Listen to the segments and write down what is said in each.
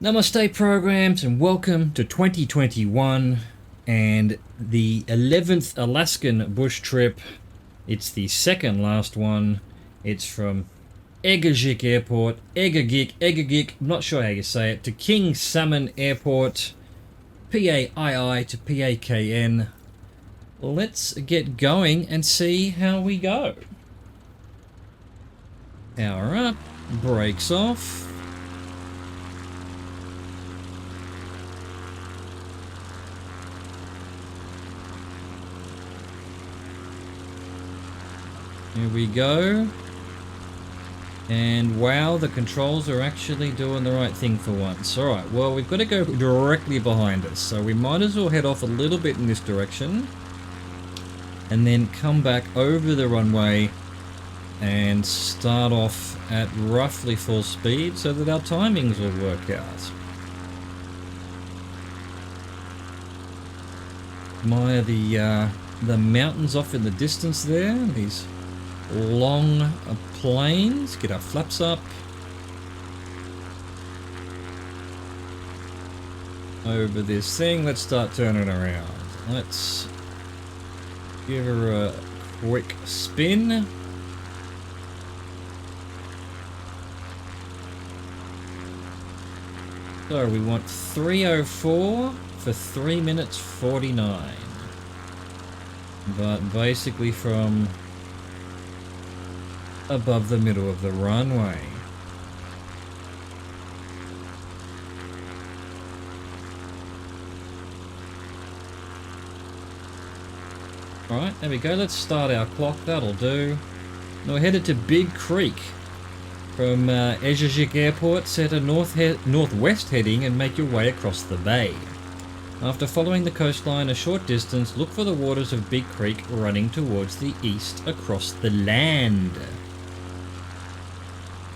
Namaste programs and welcome to 2021 and the 11th Alaskan bush trip. It's the second last one. It's from Egegik Airport, Egegik, I'm not sure how you say it, to King Salmon Airport, PAII to PAKN. Let's get going and see how we go. Power up, brakes off. Here we go. And wow, the controls are actually doing the right thing for once. Alright, well, we've got to go directly behind us, so we might as well head off a little bit in this direction and then come back over the runway and start off at roughly full speed so that our timings will work out. Admire the mountains off in the distance there, these long planes. Get our flaps up. Over this thing, let's start turning around. Let's give her a quick spin. So we want 304 for 3 minutes 49. But basically from above the middle of the runway. Alright, there we go. Let's start our clock. That'll do. Now we're headed to Big Creek. From Egegik Airport, set a northwest heading and make your way across the bay. After following the coastline a short distance, look for the waters of Big Creek running towards the east across the land.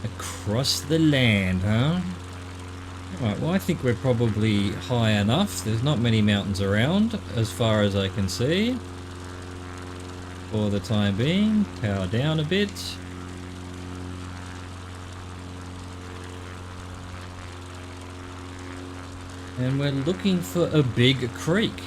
Across the land, huh? Alright, well I think we're probably high enough. There's not many mountains around, as far as I can see. For the time being, power down a bit. And we're looking for a big creek.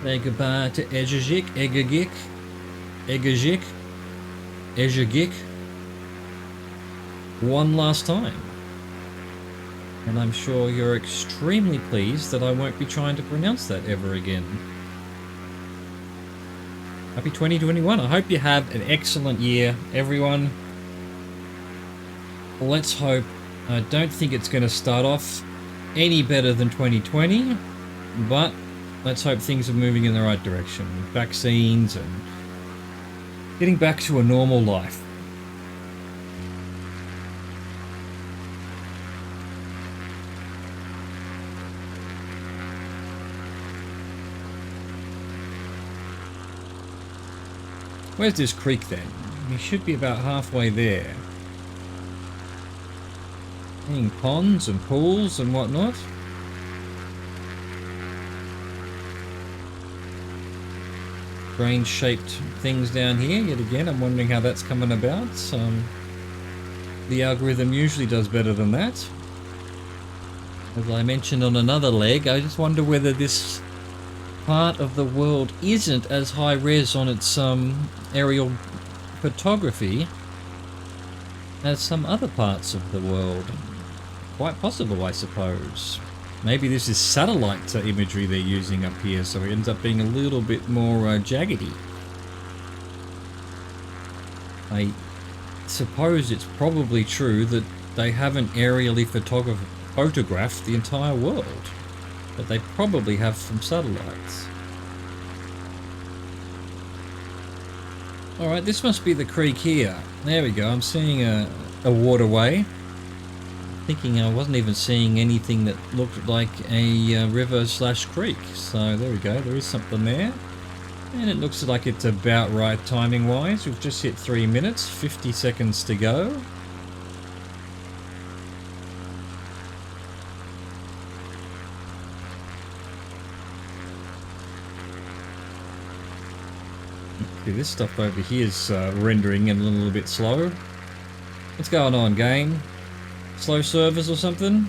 Say goodbye to Egegik. One last time. And I'm sure you're extremely pleased that I won't be trying to pronounce that ever again. Happy 2021. I hope you have an excellent year, everyone. Let's hope. I don't think it's going to start off any better than 2020, but let's hope things are moving in the right direction. Vaccines and getting back to a normal life. Where's this creek then? We should be about halfway there. Seeing ponds and pools and whatnot. Strange shaped things down here yet again. I'm wondering how that's coming about. The algorithm usually does better than that. As I mentioned on another leg, I just wonder whether this part of the world isn't as high res on its aerial photography as some other parts of the world. Quite possible, I suppose. Maybe this is satellite imagery they're using up here, so it ends up being a little bit more jaggedy. I suppose it's probably true that they haven't aerially photographed the entire world, but they probably have from satellites. Alright, this must be the creek here. There we go, I'm seeing a waterway. Thinking I wasn't even seeing anything that looked like a river slash creek. So there we go, there is something there. And it looks like it's about right timing wise. We've just hit 3 minutes, 50 seconds to go. See, this stuff over here is rendering in a little bit slow. What's going on, game? Slow servers or something?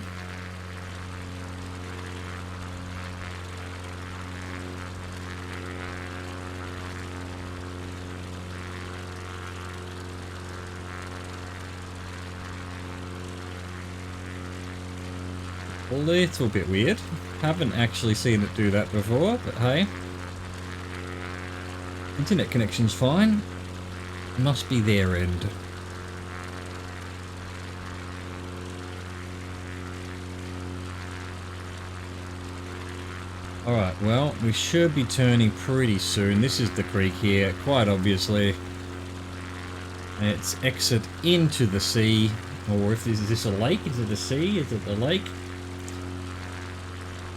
A little bit weird. Haven't actually seen it do that before, but hey. Internet connection's fine. Must be their end. Alright, well, we should be turning pretty soon. This is the creek here, quite obviously. It's exit into the sea. Or if is this a lake? Is it a sea? Is it a lake?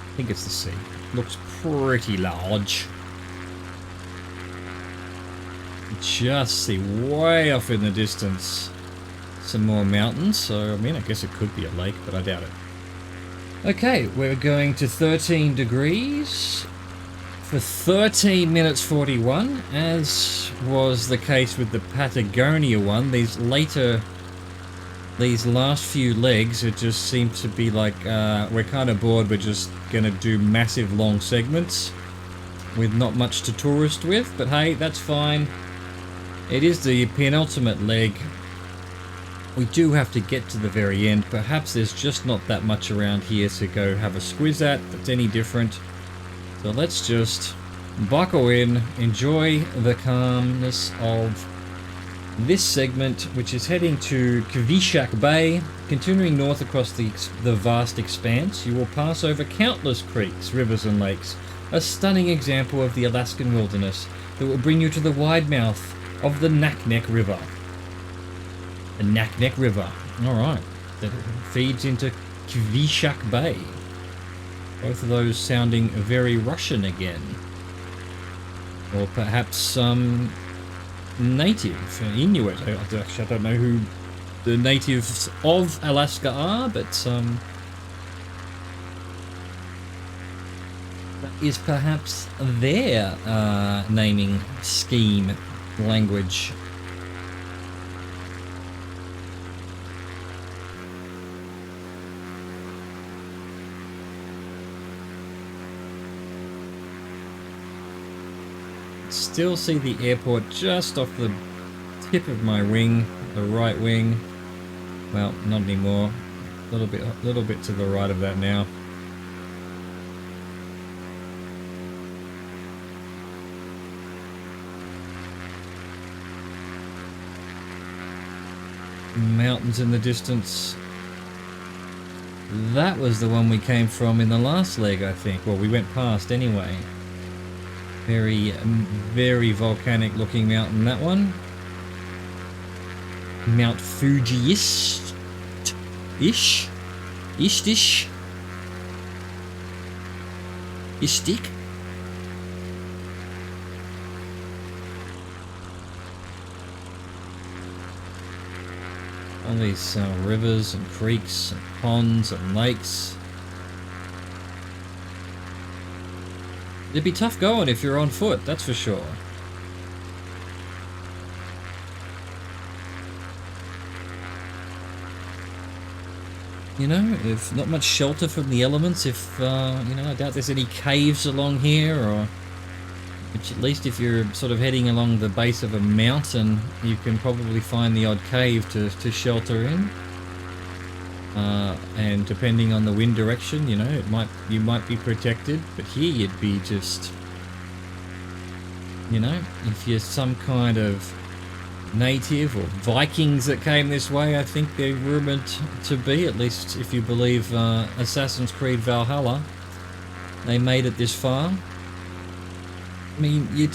I think it's the sea. Looks pretty large. Just see way off in the distance some more mountains. So, I mean, I guess it could be a lake, but I doubt it. Okay, we're going to 13 degrees for 13 minutes 41, as was the case with the Patagonia one. These last few legs, it just seems to be like we're kind of bored. We're just gonna do massive long segments with not much to tourist with, but hey, that's fine. It is the penultimate leg. We do have to get to the very end. Perhaps there's just not that much around here to go have a squiz at that's any different. So let's just buckle in, enjoy the calmness of this segment, which is heading to Kvishak Bay. Continuing north across the vast expanse, you will pass over countless creeks, rivers and lakes, a stunning example of the Alaskan wilderness that will bring you to the wide mouth of the Naknek River. The Naknek River, alright, that feeds into Kvishak Bay. Both of those sounding very Russian again. Or perhaps native, Inuit. Actually, I don't know who the natives of Alaska are, but that is perhaps their naming scheme language. Still see the airport just off the tip of my wing, the right wing. Well, not anymore. A little bit to the right of that now. Mountains in the distance. That was the one we came from in the last leg, I think. Well, we went past anyway. Very, very volcanic looking mountain, that one. Mount Fuji-ish? Ishtish? Ishtik? All these rivers and creeks and ponds and lakes. It'd be tough going if you're on foot, that's for sure. You know, if not much shelter from the elements, if, you know, I doubt there's any caves along here, or at least if you're sort of heading along the base of a mountain, you can probably find the odd cave to shelter in. And depending on the wind direction, you know, you might be protected, but here you'd be just, you know, if you're some kind of native or Vikings that came this way, I think they're rumored to be, at least if you believe Assassin's Creed Valhalla, they made it this far. I mean, you're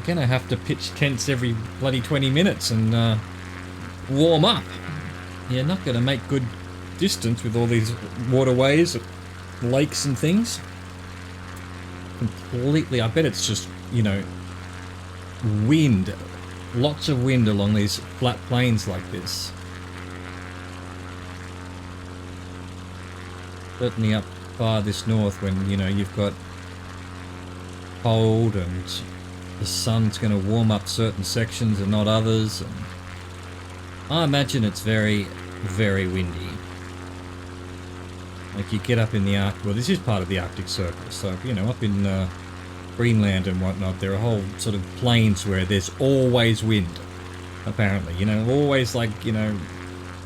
gonna have to pitch tents every bloody 20 minutes and warm up. You're not going to make good distance with all these waterways, lakes and things. Completely, I bet it's just, you know, wind. Lots of wind along these flat plains like this. Certainly up far this north when, you know, you've got cold and the sun's going to warm up certain sections and not others. And I imagine it's very, very windy. Like you get up in the Arctic, well, this is part of the Arctic Circle, so, you know, up in Greenland and whatnot, there are whole sort of plains where there's always wind, apparently, you know, always like, you know,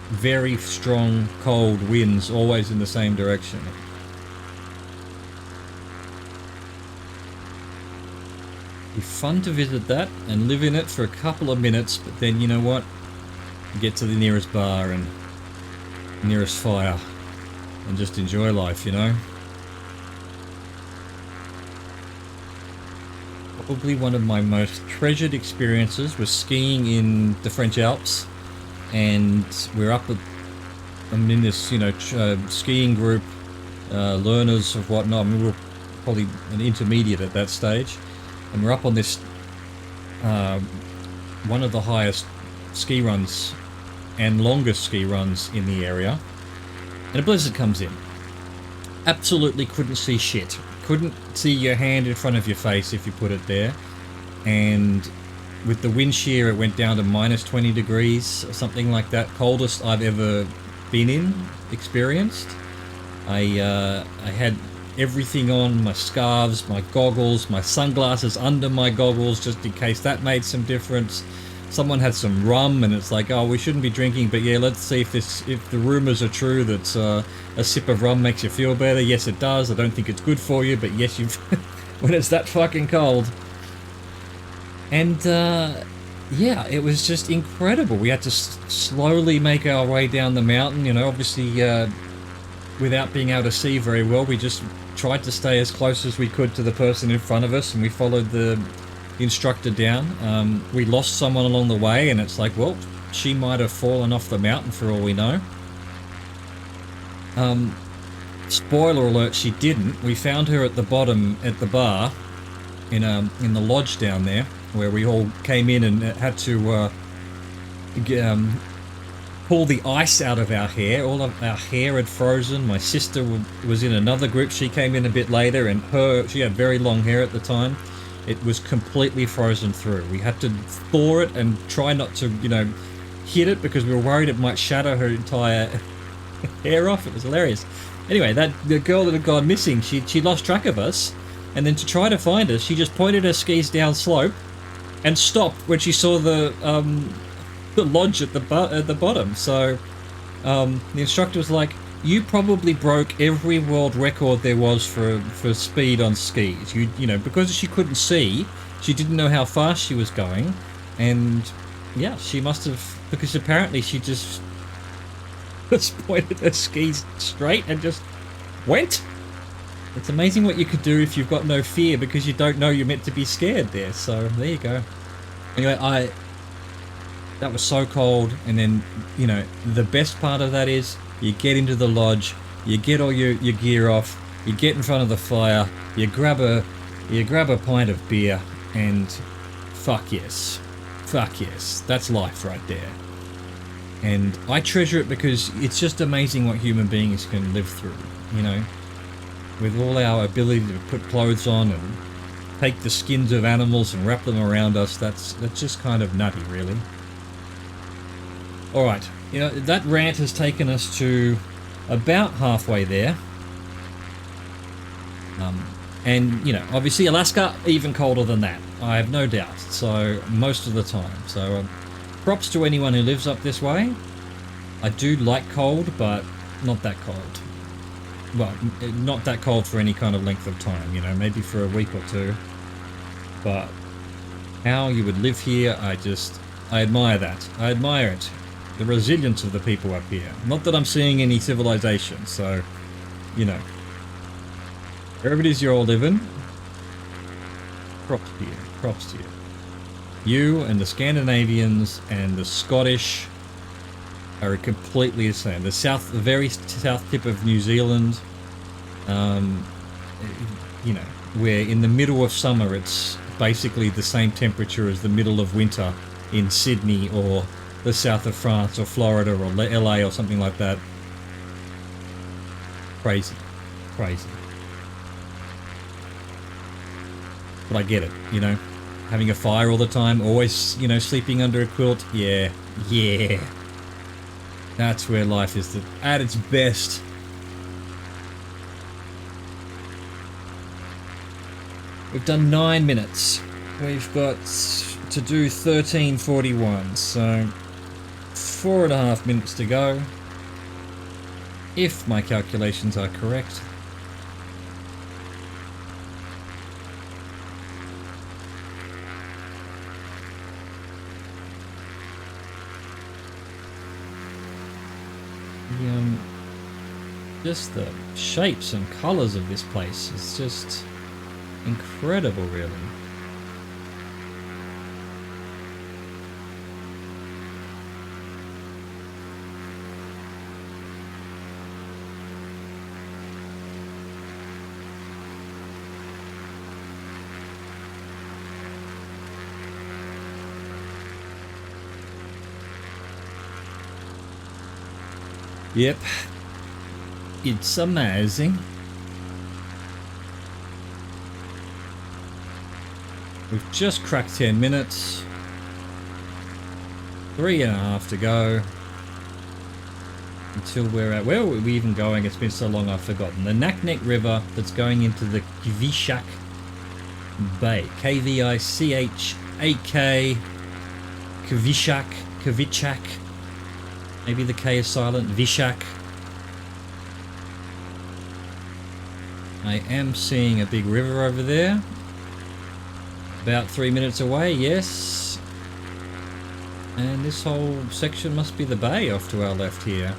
very strong, cold winds, always in the same direction. It'd be fun to visit that and live in it for a couple of minutes, but then, you know what, you get to the nearest bar and nearest fire and just enjoy life, you know. Probably one of my most treasured experiences was skiing in the French Alps, and we're up at, I'm in this, you know, skiing group, learners of whatnot. I mean, we were probably an intermediate at that stage, and we're up on this, one of the highest ski runs and longest ski runs in the area, and a blizzard comes in. Absolutely couldn't see shit. Couldn't see your hand in front of your face if you put it there. And with the wind shear, it went down to minus 20 degrees or something like that. Coldest I've ever been experienced. I had everything on, my scarves, my goggles, my sunglasses under my goggles, just in case that made some difference. Someone had some rum, and it's like, oh, we shouldn't be drinking, but yeah, let's see if the rumors are true that a sip of rum makes you feel better. Yes, it does. I don't think it's good for you, but yes, you've when it's that fucking cold. And yeah, it was just incredible. We had to slowly make our way down the mountain, you know, obviously without being able to see very well. We just tried to stay as close as we could to the person in front of us, and we followed the instructor down. We lost someone along the way, and it's like, well, she might have fallen off the mountain for all we know. Spoiler alert, she didn't. We found her at the bottom at the bar in the lodge down there, where we all came in and had to pull the ice out of our hair. All of our hair had frozen. My sister was in another group. She came in a bit later, and she had very long hair at the time. It was completely frozen through. We had to thaw it and try not to, you know, hit it, because we were worried it might shatter her entire hair off. It was hilarious. Anyway, the girl that had gone missing, she lost track of us, and then to try to find us, she just pointed her skis down slope and stopped when she saw the lodge at the bottom. So the instructor was like, you probably broke every world record there was for speed on skis. You know, because she couldn't see, she didn't know how fast she was going, and yeah, she must have, because apparently she just pointed her skis straight and just went. It's amazing what you could do if you've got no fear, because you don't know you're meant to be scared there. So there you go. Anyway, that was so cold, and then, you know, the best part of that is you get into the lodge, you get all your gear off, you get in front of the fire, you grab a pint of beer, and fuck yes, that's life right there. And I treasure it because it's just amazing what human beings can live through, you know, with all our ability to put clothes on and take the skins of animals and wrap them around us. That's just kind of nutty, really. Alright, you know, that rant has taken us to about halfway there. And, you know, obviously Alaska, even colder than that, I have no doubt, so most of the time. So props to anyone who lives up this way. I do like cold, but not that cold. Well, not that cold for any kind of length of time, you know, maybe for a week or two. But how you would live here, I admire that. I admire it. The resilience of the people up here. Not that I'm seeing any civilization, so, you know. Wherever it is you're all living, props to you. Props to you. You and the Scandinavians and the Scottish are completely the same. The very south tip of New Zealand, you know, where in the middle of summer it's basically the same temperature as the middle of winter in Sydney or the south of France or Florida or LA or something like that. Crazy. But I get it, you know. Having a fire all the time, always, you know, sleeping under a quilt. Yeah, yeah. That's where life is at its best. We've done 9 minutes. We've got to do 13:41, so 4.5 minutes to go. If my calculations are correct. Just the shapes and colors of this place is just incredible, really. Yep. It's amazing. We've just cracked 10 minutes. 3.5 to go. Until we're at... Where are we even going? It's been so long I've forgotten. The Naknek River that's going into the Kvishak Bay. K-V-I-C-H-A-K. Kvishak. Maybe the K is silent. Vishak. I am seeing a big river over there. About 3 minutes away, yes. And this whole section must be the bay off to our left here.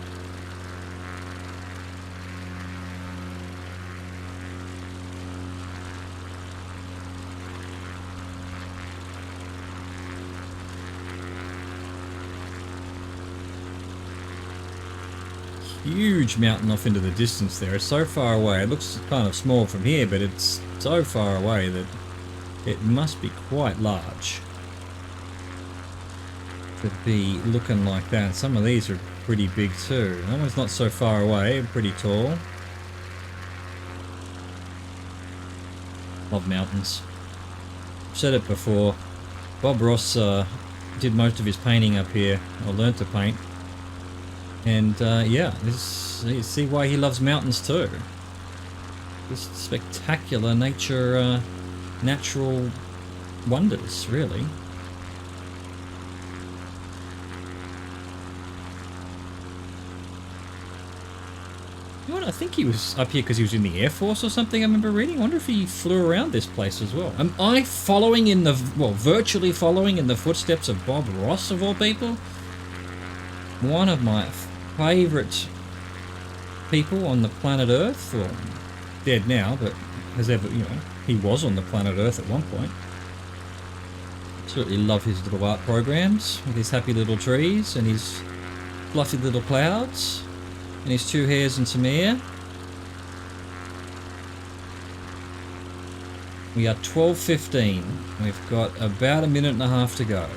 Huge mountain off into the distance there. It's so far away. It looks kind of small from here, but it's so far away that it must be quite large to be looking like that. Some of these are pretty big too. That one's not so far away, pretty tall. Love mountains. I've said it before. Bob Ross did most of his painting up here, or learnt to paint. And yeah, you see why he loves mountains too. Just spectacular nature, natural wonders, really. You know what, I think he was up here because he was in the Air Force or something, I remember reading. I wonder if he flew around this place as well. Am I following in the, well, virtually following in the footsteps of Bob Ross, of all people? One of my favourite people on the planet Earth, well, dead now, but has ever, you know, he was on the planet Earth at one point. Absolutely love his little art programs with his happy little trees and his fluffy little clouds and his 2 hairs and some air. We are 12:15. We've got about 1.5 minutes to go.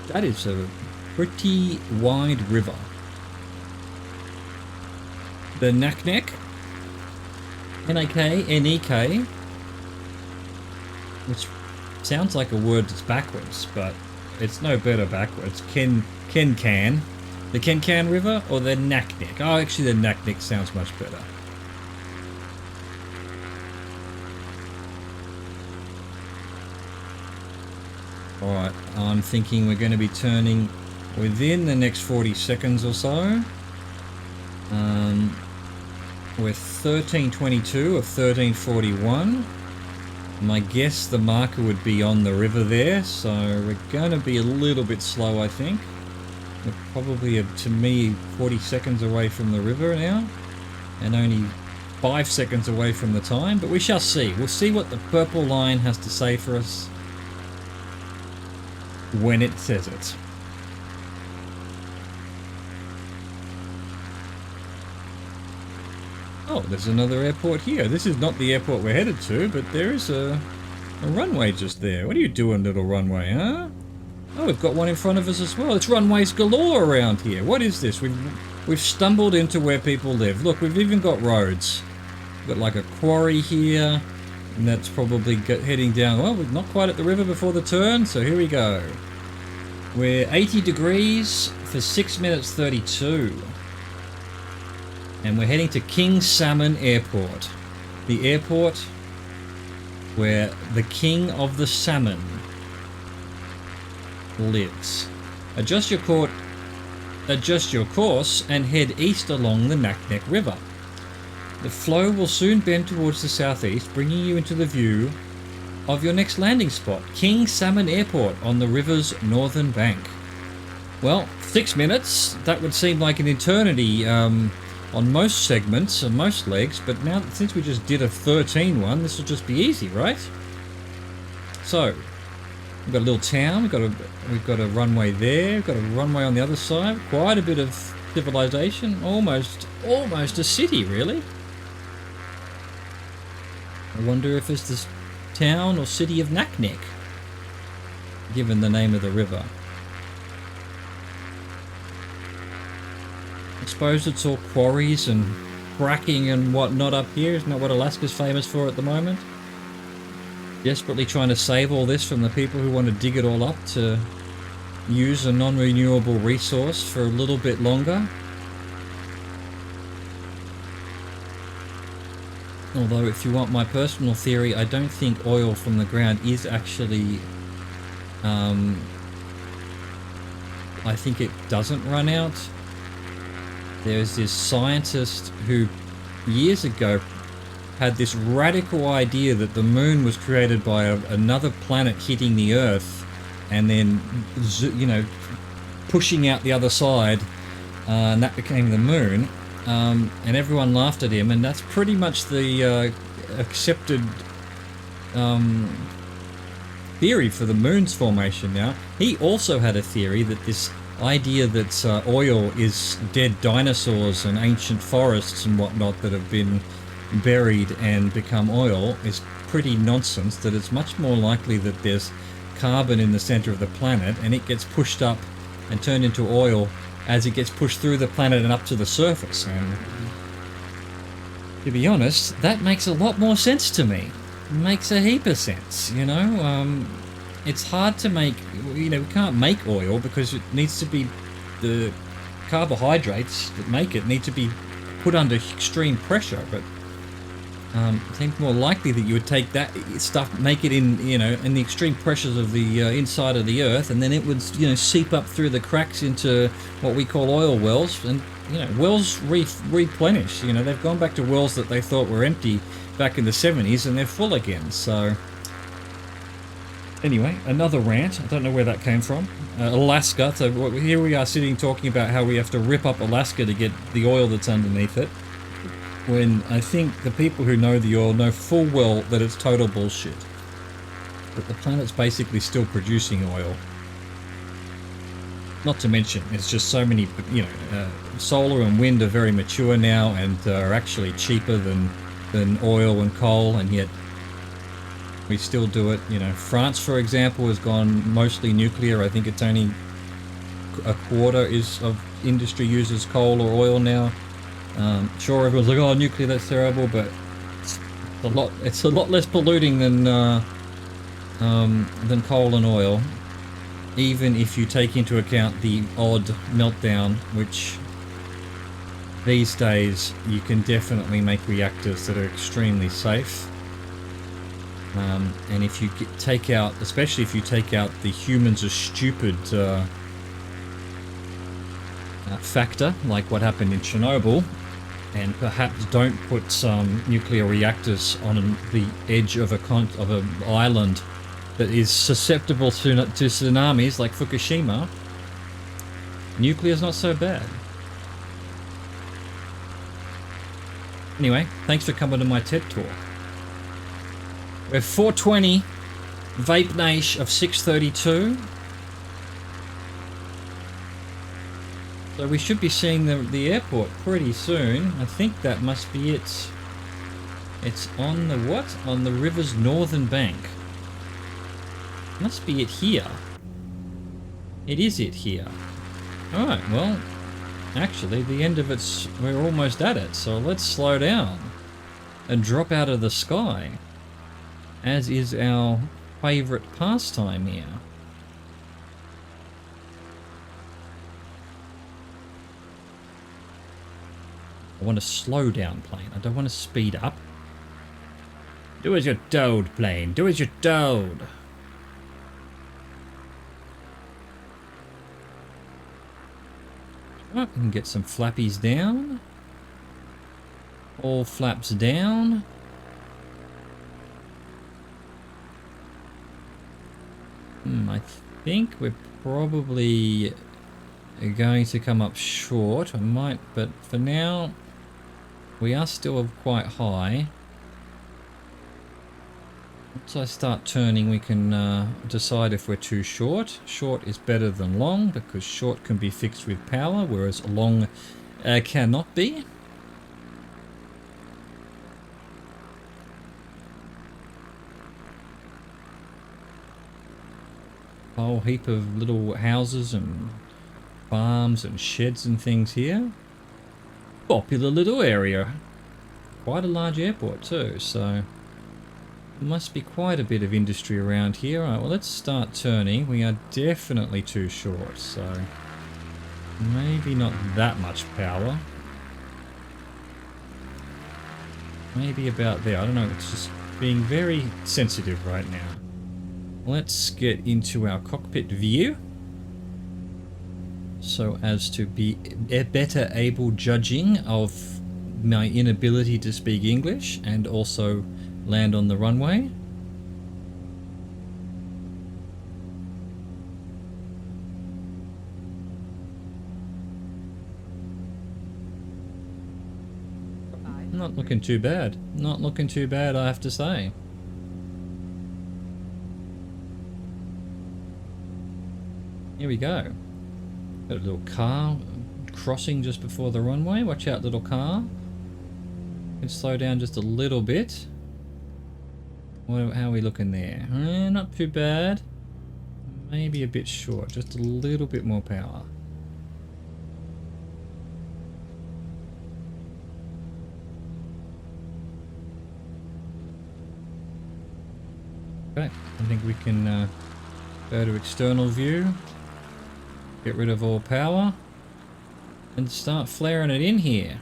That is a pretty wide river. The Naknek, N-A-K, which sounds like a word that's backwards, but it's no better backwards. The Kenkan River or the Naknek? Oh, actually the Naknek sounds much better. Alright, I'm thinking we're going to be turning within the next 40 seconds or so. We're 13:22 of 13:41. My guess the marker would be on the river there, so we're going to be a little bit slow, I think. We're probably, to me, 40 seconds away from the river now, and only 5 seconds away from the time, but we shall see. We'll see what the purple line has to say for us when it says it. Oh, there's another airport here. This is not the airport we're headed to, but there is a runway just there. What are you doing, little runway, huh? Oh, we've got one in front of us as well. It's runways galore around here. What is this? We've stumbled into where people live. Look, we've even got roads. We've got like a quarry here, and that's probably heading down. Well, we're not quite at the river before the turn, so here we go. We're 80 degrees for 6 minutes 32. And we're heading to King Salmon Airport. The airport where the king of the salmon lives. Adjust your course and head east along the Naknek River. The flow will soon bend towards the southeast, bringing you into the view of your next landing spot, King Salmon Airport on the river's northern bank. Well, 6 minutes, that would seem like an eternity on most segments and most legs, but now since we just did a 13 one, this will just be easy, right? So, we've got a little town, we've got a runway there, we've got a runway on the other side, quite a bit of civilization, almost a city, really. I wonder if it's this town or city of Naknek, given the name of the river. I suppose it's all quarries and fracking and whatnot up here. Isn't that what Alaska's famous for at the moment? Desperately trying to save all this from the people who want to dig it all up to use a non-renewable resource for a little bit longer. Although, if you want my personal theory, I don't think oil from the ground is actually... I think it doesn't run out. There's this scientist who, years ago, had this radical idea that the moon was created by another planet hitting the Earth and then, you know, pushing out the other side, and that became the moon. And everyone laughed at him, and that's pretty much the accepted theory for the moon's formation now. He also had a theory that this idea that oil is dead dinosaurs and ancient forests and whatnot that have been buried and become oil is pretty nonsense, that it's much more likely that there's carbon in the center of the planet and it gets pushed up and turned into oil as it gets pushed through the planet and up to the surface. And to be honest, that makes a lot more sense to me. It makes a heap of sense, you know. It's hard to make, you know, we can't make oil because it needs to be, the carbohydrates that make it need to be put under extreme pressure, but it seems more likely that you would take that stuff, make it in, you know, in the extreme pressures of the inside of the earth, and then it would, you know, seep up through the cracks into what we call oil wells, and, you know, wells replenish. You know, they've gone back to wells that they thought were empty back in the 70s, and they're full again, so... Anyway, another rant. I don't know where that came from. Alaska. So here we are sitting talking about how we have to rip up Alaska to get the oil that's underneath it, when I think the people who know the oil know full well that it's total bullshit. That the planet's basically still producing oil. Not to mention, it's just so many, you know, solar and wind are very mature now and are actually cheaper than oil and coal, and yet we still do it. You know, France, for example, has gone mostly nuclear. I think it's only a quarter of industry uses coal or oil now. Sure, everyone's like, oh, nuclear, that's terrible, but it's a lot less polluting than coal and oil, even if you take into account the odd meltdown, which these days you can definitely make reactors that are extremely safe. And if you take out, especially if you take out the humans are stupid factor, like what happened in Chernobyl, and perhaps don't put some nuclear reactors on the edge of an island that is susceptible to tsunamis like Fukushima, nuclear's not so bad. Anyway, thanks for coming to my TED Talk. We're 420, vape nash of 632. So we should be seeing the airport pretty soon. I think that must be it. It's on the what? On the river's northern bank. Must be it here. It is it here. Alright, well, actually the end of it's, we're almost at it. So let's slow down and drop out of the sky, as is our favourite pastime here. I want a slow down plane. I don't want to speed up. Do as you're told, plane. Do as you're told. Oh, we can get some flappies down. All flaps down. I think we're probably going to come up short. I might, but for now, we are still quite high. Once I start turning, we can decide if we're too short. Short is better than long, because short can be fixed with power, whereas long cannot be. A whole heap of little houses and farms and sheds and things here. Popular little area. Quite a large airport too, so there must be quite a bit of industry around here. Alright, well let's start turning. We are definitely too short, so maybe not that much power. Maybe about there. I don't know, it's just being very sensitive right now. Let's get into our cockpit view, so as to be better able judging of my inability to speak English and also land on the runway. Not looking too bad. Not looking too bad, I have to say. Here we go. Got a little car crossing just before the runway. Watch out, little car. Can slow down just a little bit. How are we looking there? Not too bad. Maybe a bit short. Just a little bit more power. Okay, I think we can go to external view. Get rid of all power and start flaring it in here.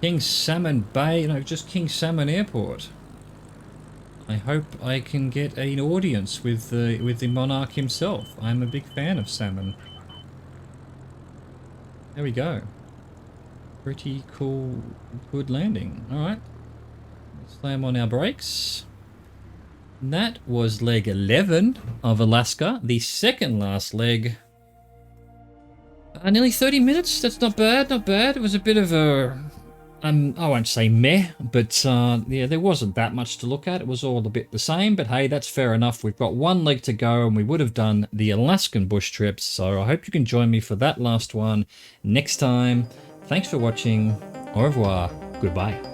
King Salmon Bay, no, just King Salmon Airport. I hope I can get an audience with the monarch himself. I'm a big fan of salmon. There we go. Pretty cool, good landing. All right, slam on our brakes. That was leg 11 of Alaska, the second last leg. Nearly 30 minutes, that's not bad, not bad. It was a bit of a, I won't say meh, but yeah, there wasn't that much to look at. It was all a bit the same, but hey, that's fair enough. We've got one leg to go and we would have done the Alaskan bush trips, so I hope you can join me for that last one next time. Thanks for watching, au revoir, goodbye.